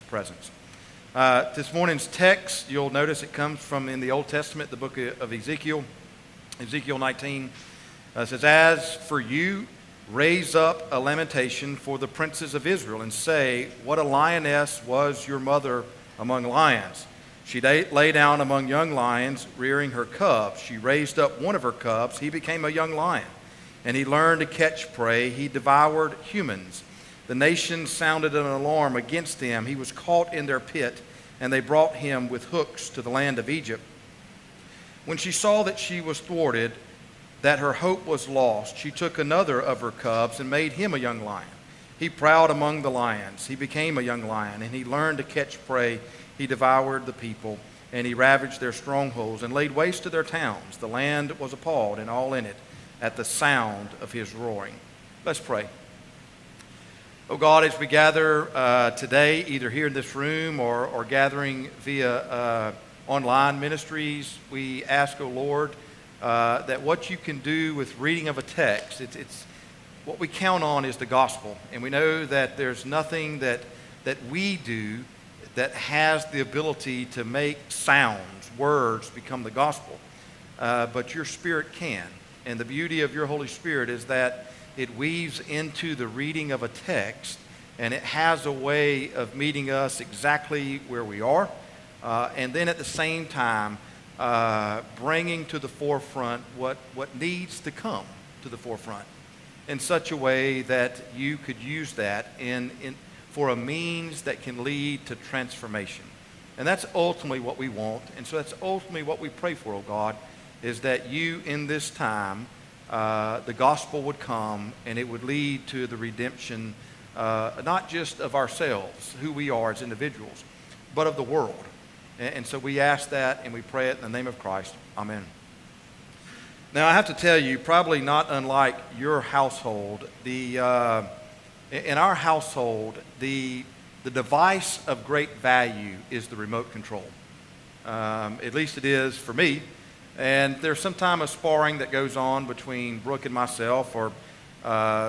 presence. This morning's text, you'll notice it comes from in the Old Testament, the book of Ezekiel. Ezekiel 19 says, "As for you, raise up a lamentation for the princes of Israel and say, what a lioness was your mother among lions. She lay down among young lions, rearing her cubs. She raised up one of her cubs. He became a young lion, and he learned to catch prey. He devoured humans. The nations sounded an alarm against him. He was caught in their pit, and they brought him with hooks to the land of Egypt. When she saw that she was thwarted, that her hope was lost, she took another of her cubs and made him a young lion. He prowled among the lions. He became a young lion, and he learned to catch prey. He devoured the people, and he ravaged their strongholds and laid waste to their towns. The land was appalled, and all in it, at the sound of his roaring." Let's pray. Oh God, as we gather today, either here in this room or gathering via online ministries, we ask, oh Lord, that what you can do with reading of a text, it's what we count on is the gospel. And we know that there's nothing that we do that has the ability to make sounds, words become the gospel. But your Spirit can. And the beauty of your Holy Spirit is that it weaves into the reading of a text, and it has a way of meeting us exactly where we are, and then at the same time bringing to the forefront what needs to come to the forefront in such a way that you could use that for a means that can lead to transformation. And that's ultimately what we want, and so that's ultimately what we pray for, oh God, is that you in this time, the gospel would come and it would lead to the redemption, not just of ourselves, who we are as individuals, but of the world. And so we ask that and we pray it in the name of Christ. Amen. Now I have to tell you, probably not unlike your household, in our household, the device of great value is the remote control. At least it is for me. And there's sometimes a sparring that goes on between Brooke and myself, or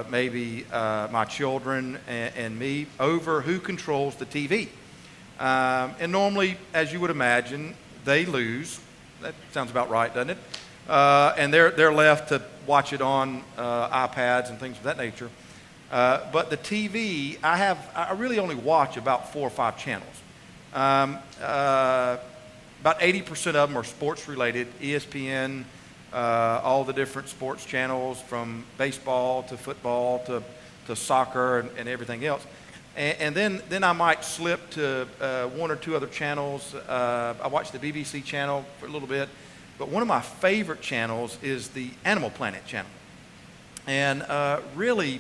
maybe my children and me, over who controls the TV. And normally, as you would imagine, they lose. That sounds about right, doesn't it? And they're left to watch it on iPads and things of that nature. But the TV, I really only watch about 4 or 5 channels. About 80% of them are sports related, ESPN, all the different sports channels from baseball to football to soccer and everything else. And then I might slip to 1 or 2 other channels. I watch the BBC channel for a little bit, but one of my favorite channels is the Animal Planet channel. And really,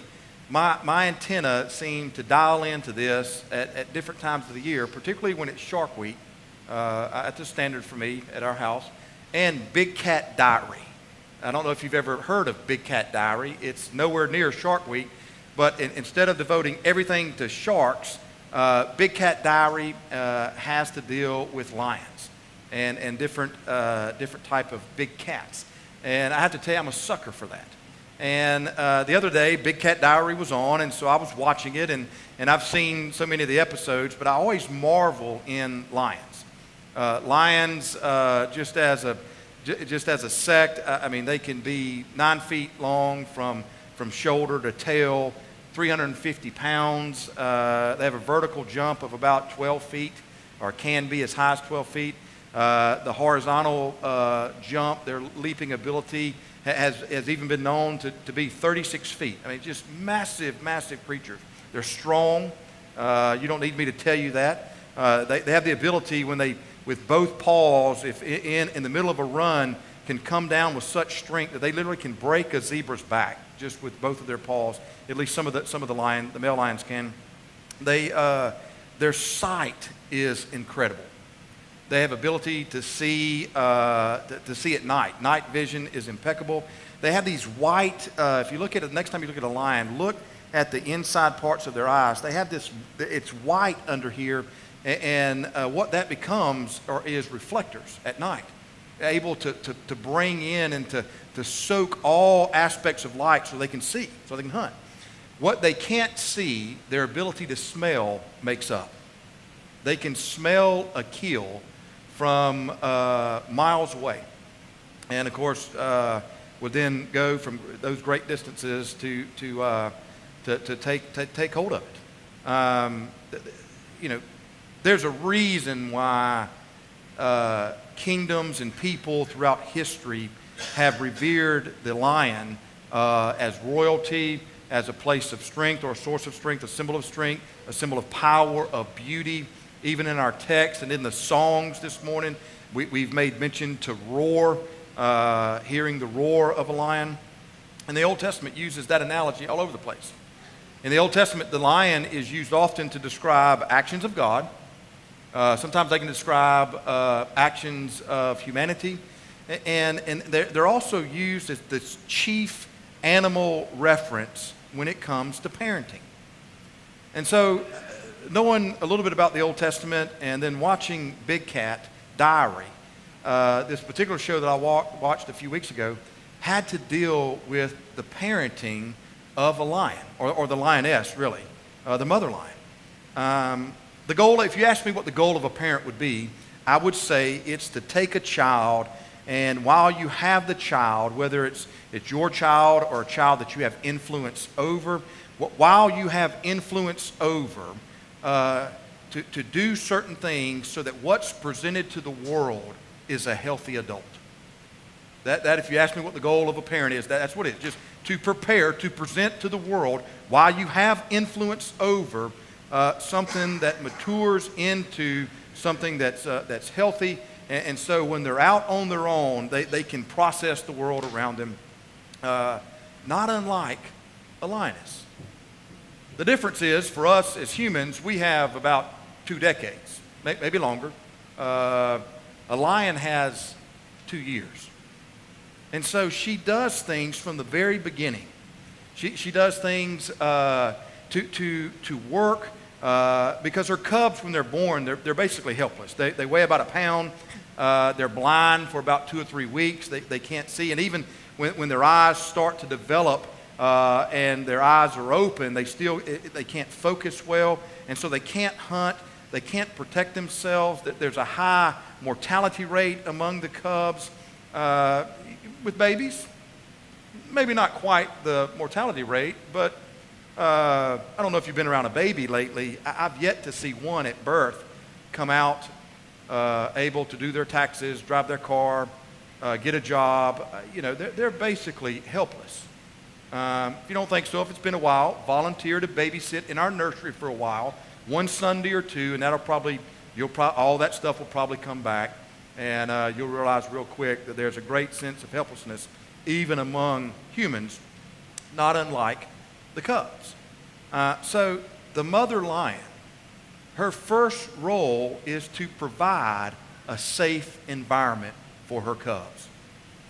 my antenna seem to dial into this at different times of the year, particularly when it's Shark Week. That's a standard for me at our house. And Big Cat Diary. I don't know if you've ever heard of Big Cat Diary. It's nowhere near Shark Week, but instead of devoting everything to sharks, Big Cat Diary has to deal with lions and different type of big cats. And I have to tell you, I'm a sucker for that. And the other day, Big Cat Diary was on, and so I was watching it, and I've seen so many of the episodes, but I always marvel in lions. Lions, just as a sect, I mean, they can be 9 feet long from shoulder to tail, 350 pounds. They have a vertical jump of about 12 feet, or can be as high as 12 feet. The horizontal jump, their leaping ability, has even been known to be 36 feet. I mean, just massive, massive creatures. They're strong. You don't need me to tell you that. They have the ability when they, with both paws, if in the middle of a run, can come down with such strength that they literally can break a zebra's back just with both of their paws. At least some of the male lions can. Their sight is incredible. They have ability to see at night. Night vision is impeccable. They have these white. If you look at it next time you look at a lion, look at the inside parts of their eyes. They have this. It's white under here. And what that becomes is reflectors at night, able to bring in and to soak all aspects of light so they can see, so they can hunt. What they can't see, their ability to smell makes up. they can smell a kill from miles away. And of course, would then go from those great distances to take hold of it. There's a reason why kingdoms and people throughout history have revered the lion as royalty, as a place of strength or a source of strength, a symbol of strength, a symbol of power, of beauty. Even in our text and in the songs this morning, we've made mention to roar, hearing the roar of a lion. And the Old Testament uses that analogy all over the place. In the Old Testament, the lion is used often to describe actions of God. Sometimes they can describe actions of humanity. And they're also used as the chief animal reference when it comes to parenting. And so, knowing a little bit about the Old Testament and then watching Big Cat Diary, this particular show that I watched a few weeks ago had to deal with the parenting of a lion, or the lioness, really, the mother lion. The goal, if you ask me what the goal of a parent would be, I would say it's to take a child, and while you have the child, whether it's your child or a child that you have influence over, while you have influence over, to do certain things so that what's presented to the world is a healthy adult. That if you ask me what the goal of a parent is, that's what it is. Just to prepare, to present to the world, while you have influence over something that matures into something that's healthy. And so when they're out on their own, they can process the world around them, not unlike a lioness. The difference is, for us as humans, we have about 2 decades, maybe longer. A lion has 2 years. And so she does things from the very beginning. She does things to work because her cubs, when they're born, they're basically helpless. They weigh about a pound. They're blind for about 2 or 3 weeks. They can't see. And even when their eyes start to develop, and their eyes are open, they can't focus well, and so they can't hunt, they can't protect themselves. There's a high mortality rate among the cubs with babies. Maybe not quite the mortality rate, but I don't know if you've been around a baby lately. I've yet to see one at birth come out able to do their taxes, drive their car, get a job. They're basically helpless. If you don't think so, if it's been a while, volunteer to babysit in our nursery for a while, one Sunday or two, and all that stuff will probably come back, and you'll realize real quick that there's a great sense of helplessness even among humans, not unlike the cubs. So the mother lion, her first role is to provide a safe environment for her cubs.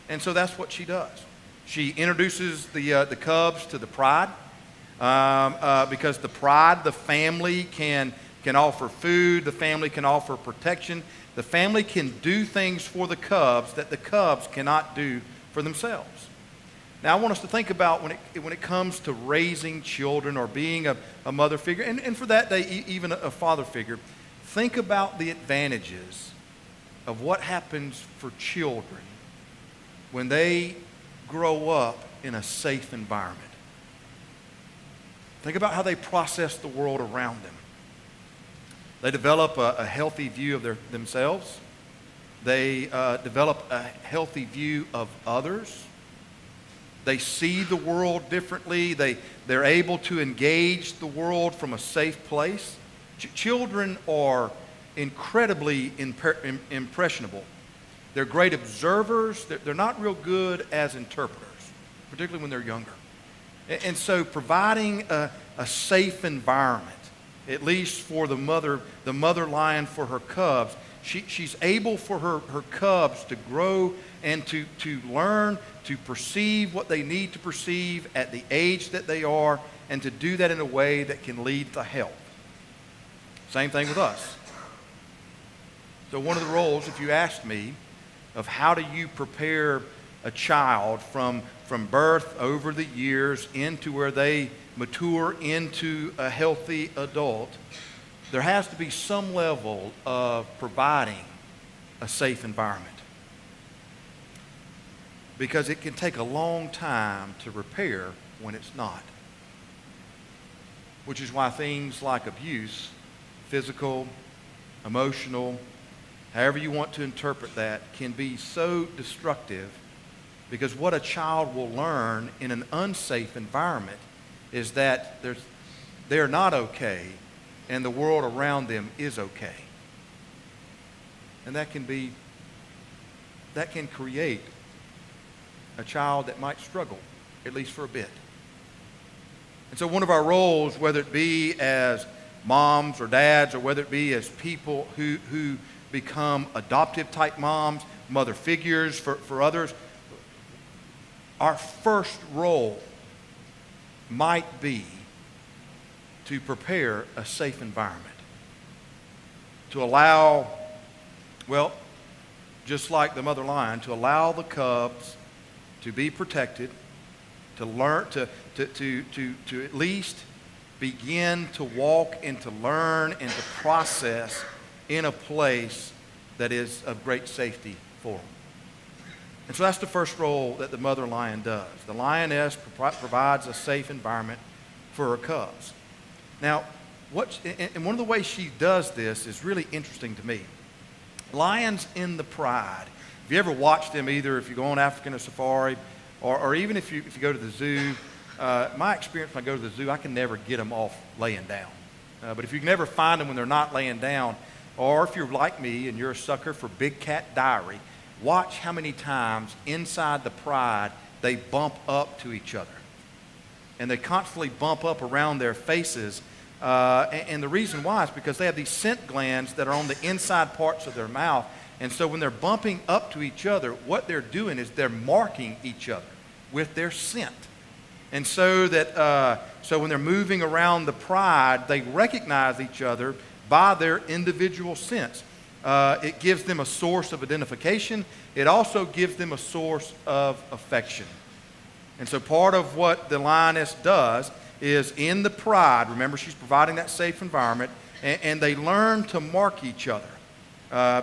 And so that's what she does. She introduces the cubs to the pride, because the pride, the family can offer food, the family can offer protection, the family can do things for the cubs that the cubs cannot do for themselves. Now I want us to think about when it comes to raising children or being a mother figure, and for that day even a father figure, think about the advantages of what happens for children when they grow up in a safe environment. Think about how they process the world around them. They develop a healthy view of themselves. They develop a healthy view of others. They see the world differently. They're able to engage the world from a safe place. Children are incredibly impressionable. They're great observers. They're not real good as interpreters, particularly when they're younger. And so providing a safe environment, at least for the mother lion for her cubs, she's able for her cubs to grow and to learn, to perceive what they need to perceive at the age that they are, and to do that in a way that can lead to health. Same thing with us. So one of the roles, if you asked me, of how do you prepare a child from birth over the years into where they mature into a healthy adult, there has to be some level of providing a safe environment, because it can take a long time to repair when it's not. Which is why things like abuse, physical, emotional, however you want to interpret that, can be so destructive, because what a child will learn in an unsafe environment is that they're not okay and the world around them is okay. And that can create a child that might struggle, at least for a bit. And so one of our roles, whether it be as moms or dads, or whether it be as people who become adoptive type moms, mother figures for others, our first role might be to prepare a safe environment. To allow, well, just like the mother lion, to allow the cubs to be protected, to learn, to at least begin to walk and to learn and to process in a place that is of great safety for them. And so that's the first role that the mother lion does. The lioness provides a safe environment for her cubs. Now, and one of the ways she does this is really interesting to me. Lions in the pride. If you ever watch them, either if you go on African safari, or even if you go to the zoo, my experience when I go to the zoo, I can never get them off laying down. But if you can never find them when they're not laying down, or if you're like me and you're a sucker for Big Cat Diary, watch how many times inside the pride they bump up to each other. And they constantly bump up around their faces. And the reason why is because they have these scent glands that are on the inside parts of their mouth. And so when they're bumping up to each other, what they're doing is they're marking each other with their scent. And so that so when they're moving around the pride, they recognize each other by their individual scents. It gives them a source of identification. It also gives them a source of affection. And so part of what the lioness does is in the pride, remember she's providing that safe environment, and they learn to mark each other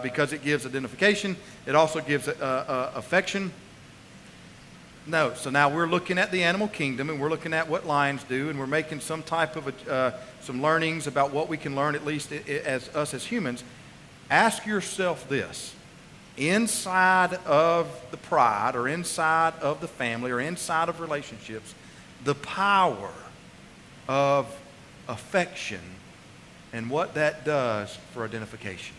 because it gives identification. It also gives affection. No, so now we're looking at the animal kingdom, and we're looking at what lions do, and we're making some type of some learnings about what we can learn, at least as us as humans. Ask yourself this. Inside of the pride, or inside of the family, or inside of relationships, the power of affection and what that does for identification.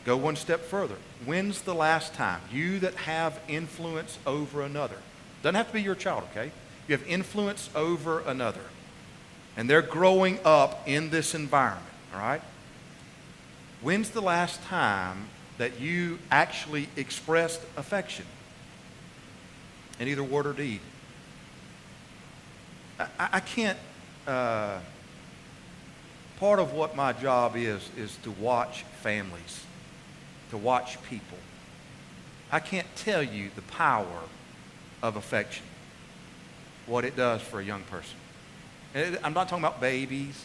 Go one step further. When's the last time you that have influence over another, doesn't have to be your child, okay? You have influence over another, and they're growing up in this environment, all right? When's the last time that you actually expressed affection in either word or deed? I can't, part of what my job is to watch families, to watch people. I can't tell you the power of affection, what it does for a young person. And I'm not talking about babies.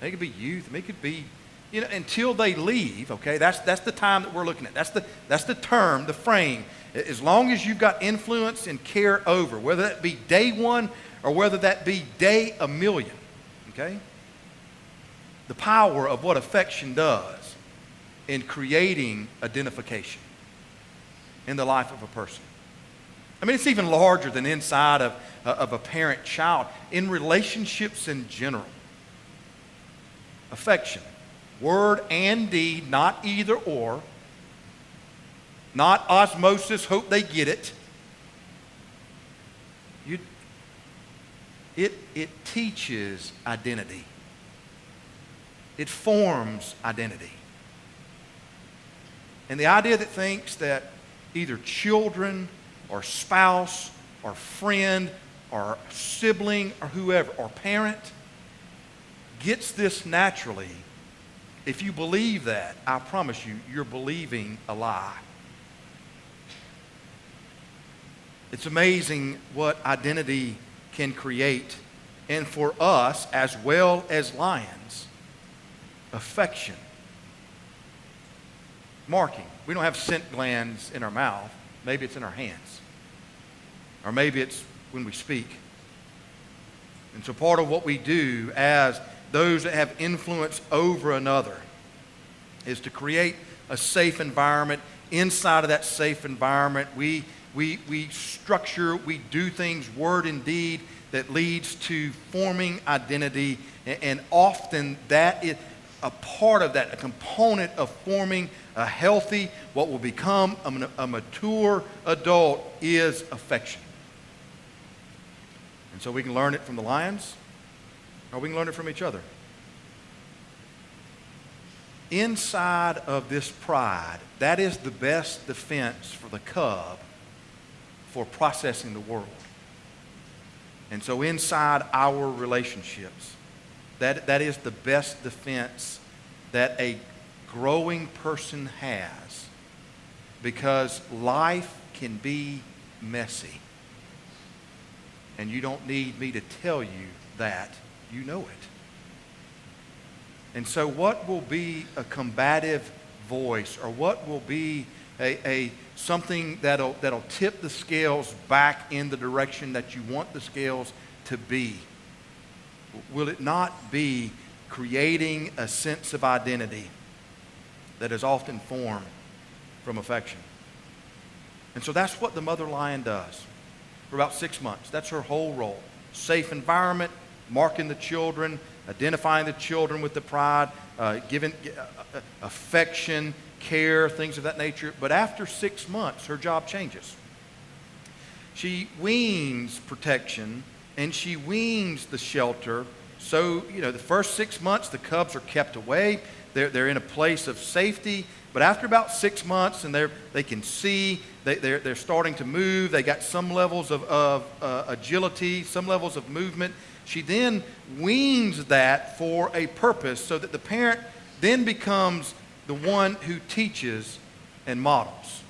They could be youth. They could be, until they leave, okay? That's the time that we're looking at. That's the term, the frame. As long as you've got influence and care over, whether that be day one or whether that be day a million, okay? The power of what affection does in creating identification in the life of a person. I mean, it's even larger than inside of a parent-child. In relationships in general, affection, word and deed, not either or, not osmosis, hope they get it. It teaches identity. It forms identity. And the idea that thinks that either children or spouse or friend or sibling or whoever or parent gets this naturally, if you believe that, I promise you, you're believing a lie. It's amazing what identity can create and for us, as well as lions, affection. Marking. We don't have scent glands in our mouth. Maybe it's in our hands. Or maybe it's when we speak. And so part of what we do as those that have influence over another is to create a safe environment. Inside of that safe environment, we structure, we do things, word and deed, that leads to forming identity. And often that is a part of that, a component of forming a healthy, what will become a mature adult, is affection. And so we can learn it from the lions, or we can learn it from each other. Inside of this pride, that is the best defense for the cub for processing the world. And so inside our relationships, that is the best defense that a growing person has, because life can be messy. And you don't need me to tell you that. You know it. And so what will be a combative voice, or what will be a something that'll tip the scales back in the direction that you want the scales to be? Will it not be creating a sense of identity that is often formed from affection? And so that's what the mother lion does for about 6 months. That's her whole role. Safe environment, marking the children, identifying the children with the pride, giving affection, care, things of that nature. But after 6 months, her job changes. She weans protection, and she weans the shelter. So, the first 6 months, the cubs are kept away. They're in a place of safety. But after about 6 months, and they can see, they're starting to move. They got some levels of agility, some levels of movement. She then weans that for a purpose, so that the parent then becomes the one who teaches and models.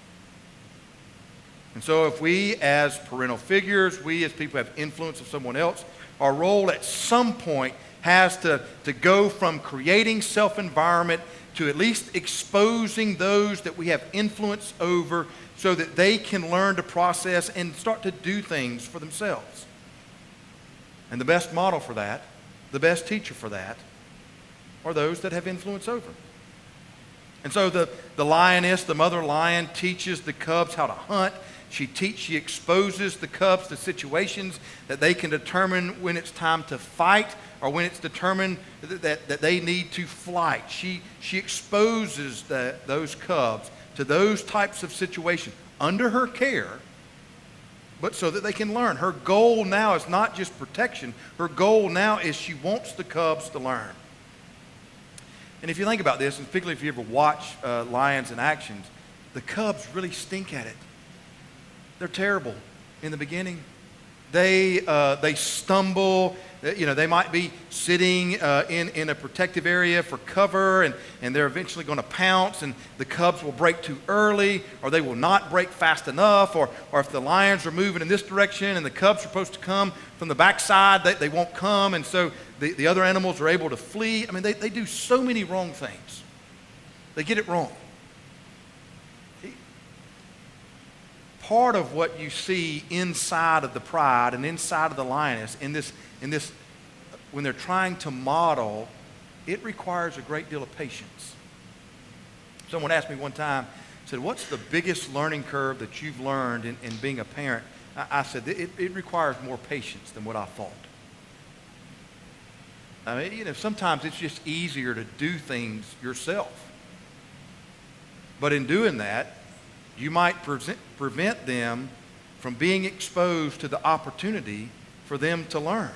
And so if we as parental figures, we as people who have influence of someone else, our role at some point has to go from creating self-environment to at least exposing those that we have influence over, so that they can learn to process and start to do things for themselves. And the best model for that, the best teacher for that, are those that have influence over. And so the lioness, the mother lion, teaches the cubs how to hunt. She exposes the cubs to situations that they can determine when it's time to fight, or when it's determined that they need to flight. She exposes those cubs to those types of situations under her care, but so that they can learn. Her goal now is not just protection. Her goal now is she wants the cubs to learn. And if you think about this, and particularly if you ever watch lions in action, the cubs really stink at it. They're terrible in the beginning. They stumble. They might be sitting in a protective area for cover, and they're eventually going to pounce, and the cubs will break too early, or they will not break fast enough, or if the lions are moving in this direction and the cubs are supposed to come from the backside, they won't come, and so the other animals are able to flee. I mean, they do so many wrong things. They get it wrong. Part of what you see inside of the pride and inside of the lioness, in this, when they're trying to model, it requires a great deal of patience. Someone asked me one time, said, "What's the biggest learning curve that you've learned in being a parent?" I said, it requires more patience than what I thought. I mean, sometimes it's just easier to do things yourself. But in doing that, you might prevent them from being exposed to the opportunity for them to learn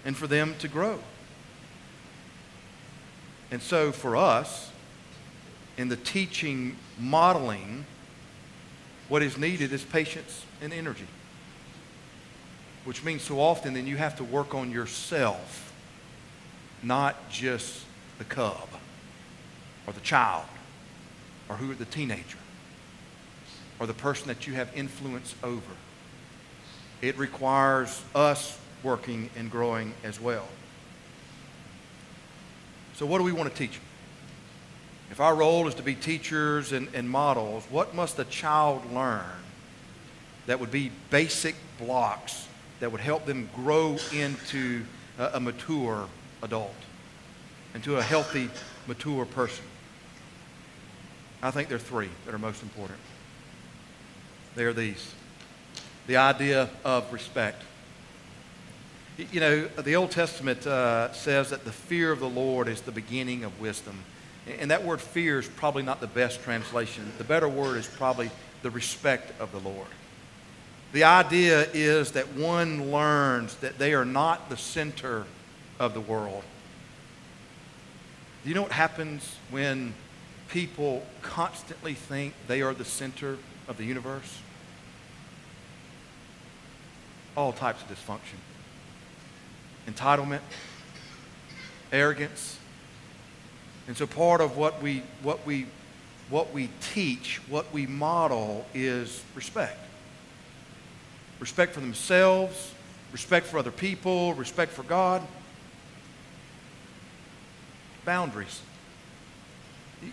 and for them to grow. And so for us, in the teaching, modeling, what is needed is patience and energy. Which means so often then you have to work on yourself, not just the cub or the child or the teenager or the person that you have influence over. It requires us working and growing as well. So what do we want to teach them? If our role is to be teachers and models, what must a child learn that would be basic blocks that would help them grow into a mature adult, into a healthy, mature person? I think there are three that are most important. They are these. The idea of respect. You know, the Old Testament says that the fear of the Lord is the beginning of wisdom. And that word fear is probably not the best translation. The better word is probably the respect of the Lord. The idea is that one learns that they are not the center of the world. Do you know what happens when people constantly think they are the center of the universe? All types of dysfunction. Entitlement, arrogance. And so part of what we teach, what we model is respect. Respect for themselves, respect for other people, respect for God. Boundaries.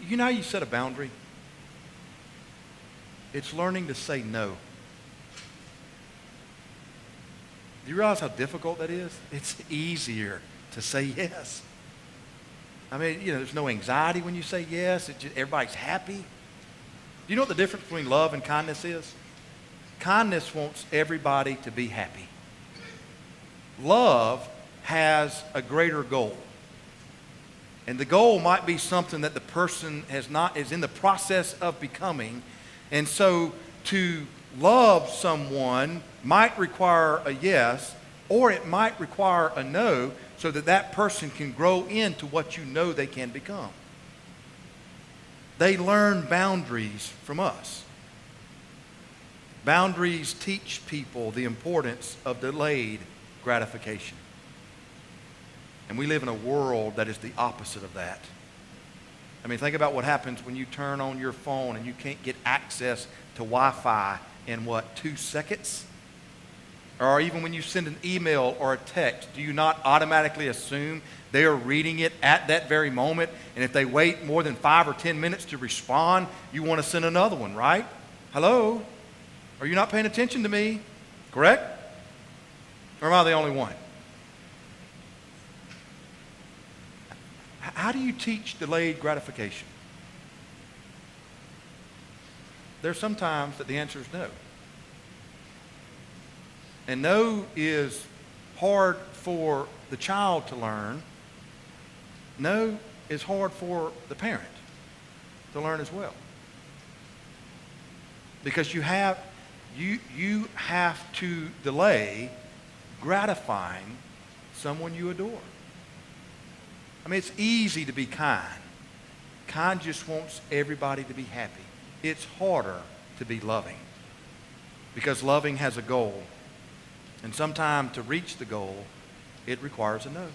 You know how you set a boundary? It's learning to say no. Do you realize how difficult that is? It's easier to say yes. I mean, you know, there's no anxiety when you say yes. Everybody's happy. Do you know what the difference between love and kindness is? Kindness wants everybody to be happy. Love has a greater goal. And the goal might be something that the person is in the process of becoming. And so to love someone might require a yes, or it might require a no, so that that person can grow into what you know they can become. They learn boundaries from us. Boundaries teach people the importance of delayed gratification. And we live in a world that is the opposite of that. I mean, think about what happens when you turn on your phone and you can't get access to Wi-Fi in 2 seconds? Or even when you send an email or a text, do you not automatically assume they are reading it at that very moment? And if they wait more than 5 or 10 minutes to respond, you want to send another one, right? Hello? Are you not paying attention to me? Correct? Or am I the only one? How do you teach delayed gratification? There's some times that the answer is no. And no is hard for the child to learn. No is hard for the parent to learn as well. Because you have to delay gratifying someone you adore. I mean, it's easy to be kind. Kind just wants everybody to be happy. It's harder to be loving because loving has a goal. And sometimes to reach the goal, it requires a no.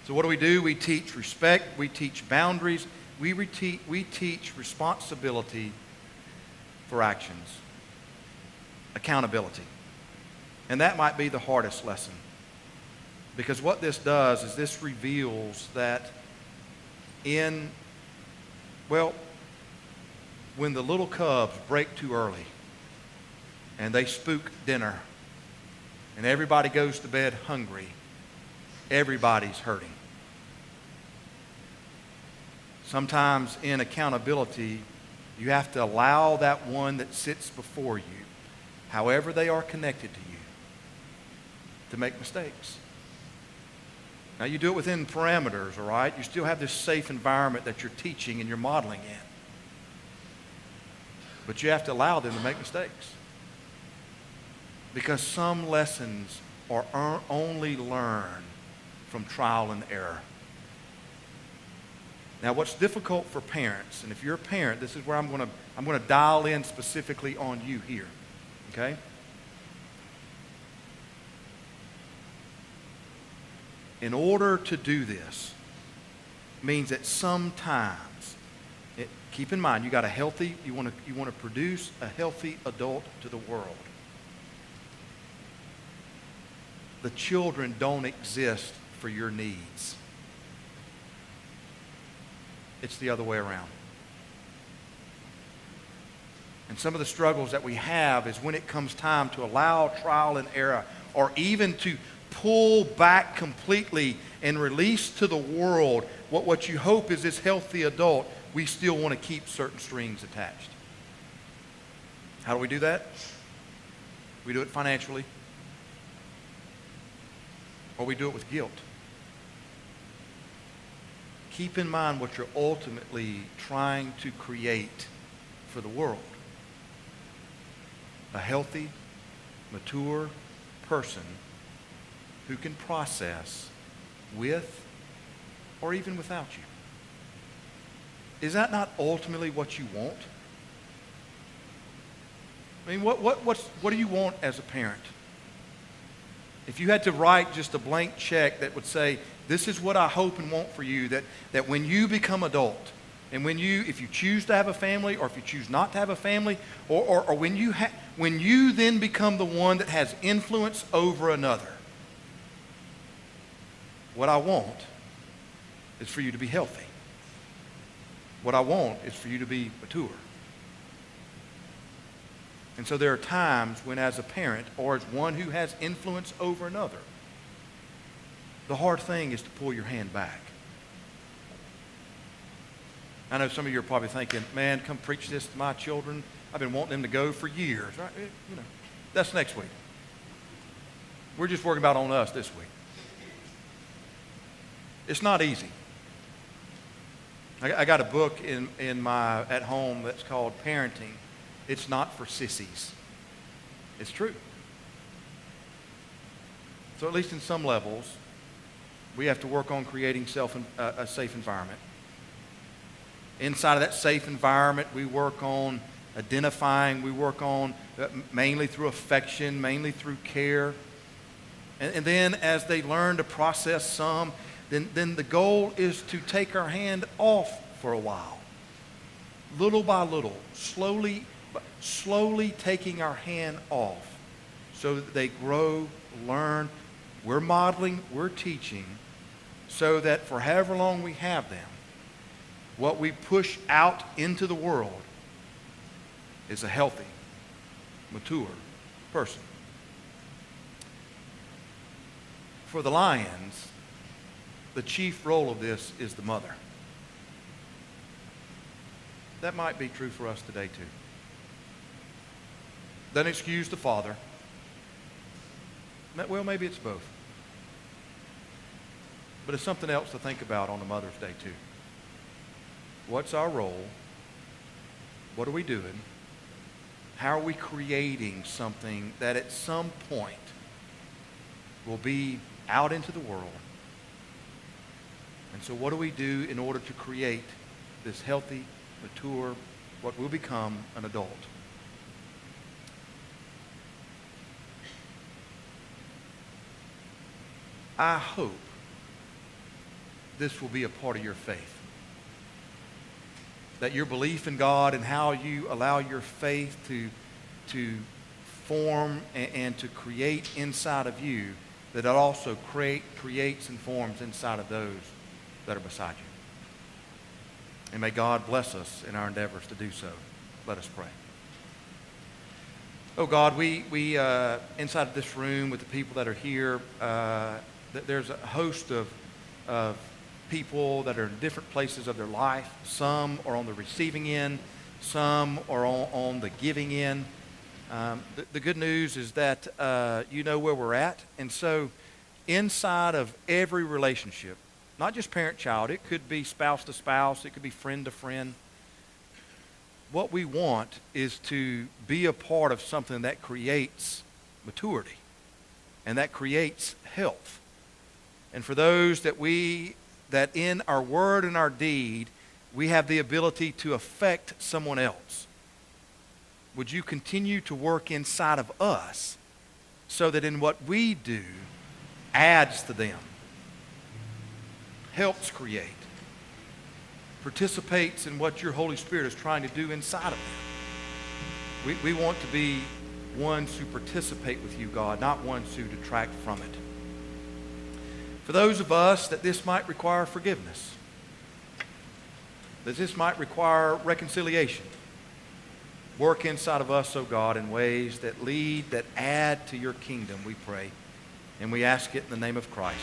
So what do? We teach respect. We teach boundaries. We teach responsibility for actions. Accountability. And that might be the hardest lesson. Because what this does is this reveals that when the little cubs break too early and they spook dinner and everybody goes to bed hungry, everybody's hurting. Sometimes in accountability, you have to allow that one that sits before you, however they are connected to you, to make mistakes. Now, you do it within parameters, all right? You still have this safe environment that you're teaching and you're modeling in. But you have to allow them to make mistakes. Because some lessons are only learned from trial and error. Now, what's difficult for parents, and if you're a parent, this is where I'm going to dial in specifically on you here, okay? In order to do this means that sometimes, keep in mind, you want to produce a healthy adult to the world. the children don't exist for your needs. It's the other way around. And some of the struggles that we have is when it comes time to allow trial and error, or even to pull back completely and release to the world what you hope is this healthy adult, we still want to keep certain strings attached. How do we do that? We do it financially, or we do it with guilt. Keep in mind what you're ultimately trying to create for the world. A healthy, mature person who can process with or even without you. Is that not ultimately what you want? I mean, what do you want as a parent? If you had to write just a blank check that would say, this is what I hope and want for you, that when you become adult, and if you choose to have a family, or if you choose not to have a family, or when you then become the one that has influence over another, what I want is for you to be healthy. What I want is for you to be mature. And so there are times when, as a parent or as one who has influence over another, the hard thing is to pull your hand back. I know some of you are probably thinking, man, come preach this to my children. I've been wanting them to go for years. Right? You know, that's next week. We're just working about on us this week. It's not easy. I got a book at home that's called Parenting. It's Not for Sissies. It's true. So at least in some levels, we have to work on creating a safe environment. Inside of that safe environment, we work on identifying, we work on mainly through affection, mainly through care. And then as they learn to process some, then the goal is to take our hand off for a while. Little by little, slowly taking our hand off so that they grow, learn. We're modeling, we're teaching, so that for however long we have them, what we push out into the world is a healthy, mature person. For the lions, the chief role of this is the mother. That might be true for us today too. Doesn't excuse the father. Well, maybe it's both. But it's something else to think about on the Mother's Day too. What's our role? What are we doing? How are we creating something that at some point will be out into the world? And so what do we do in order to create this healthy, mature, what will become an adult? I hope this will be a part of your faith. That your belief in God and how you allow your faith to form and to create inside of you, that it also creates and forms inside of those that are beside you. And may God bless us in our endeavors to do so. Let us pray. Oh God, we inside of this room with the people that are here, there's a host of people that are in different places of their life. Some are on the receiving end. Some are on the giving end. The good news is that you know where we're at. And so inside of every relationship, not just parent-child, it could be spouse to spouse, it could be friend to friend. What we want is to be a part of something that creates maturity and that creates health. And for those that in our word and our deed, we have the ability to affect someone else. Would you continue to work inside of us so that in what we do adds to them, helps create, participates in what your Holy Spirit is trying to do inside of them? We want to be ones who participate with you, God, not ones who detract from it. For those of us that this might require forgiveness, that this might require reconciliation, work inside of us, O God, in ways that lead, that add to your kingdom, we pray. And we ask it in the name of Christ.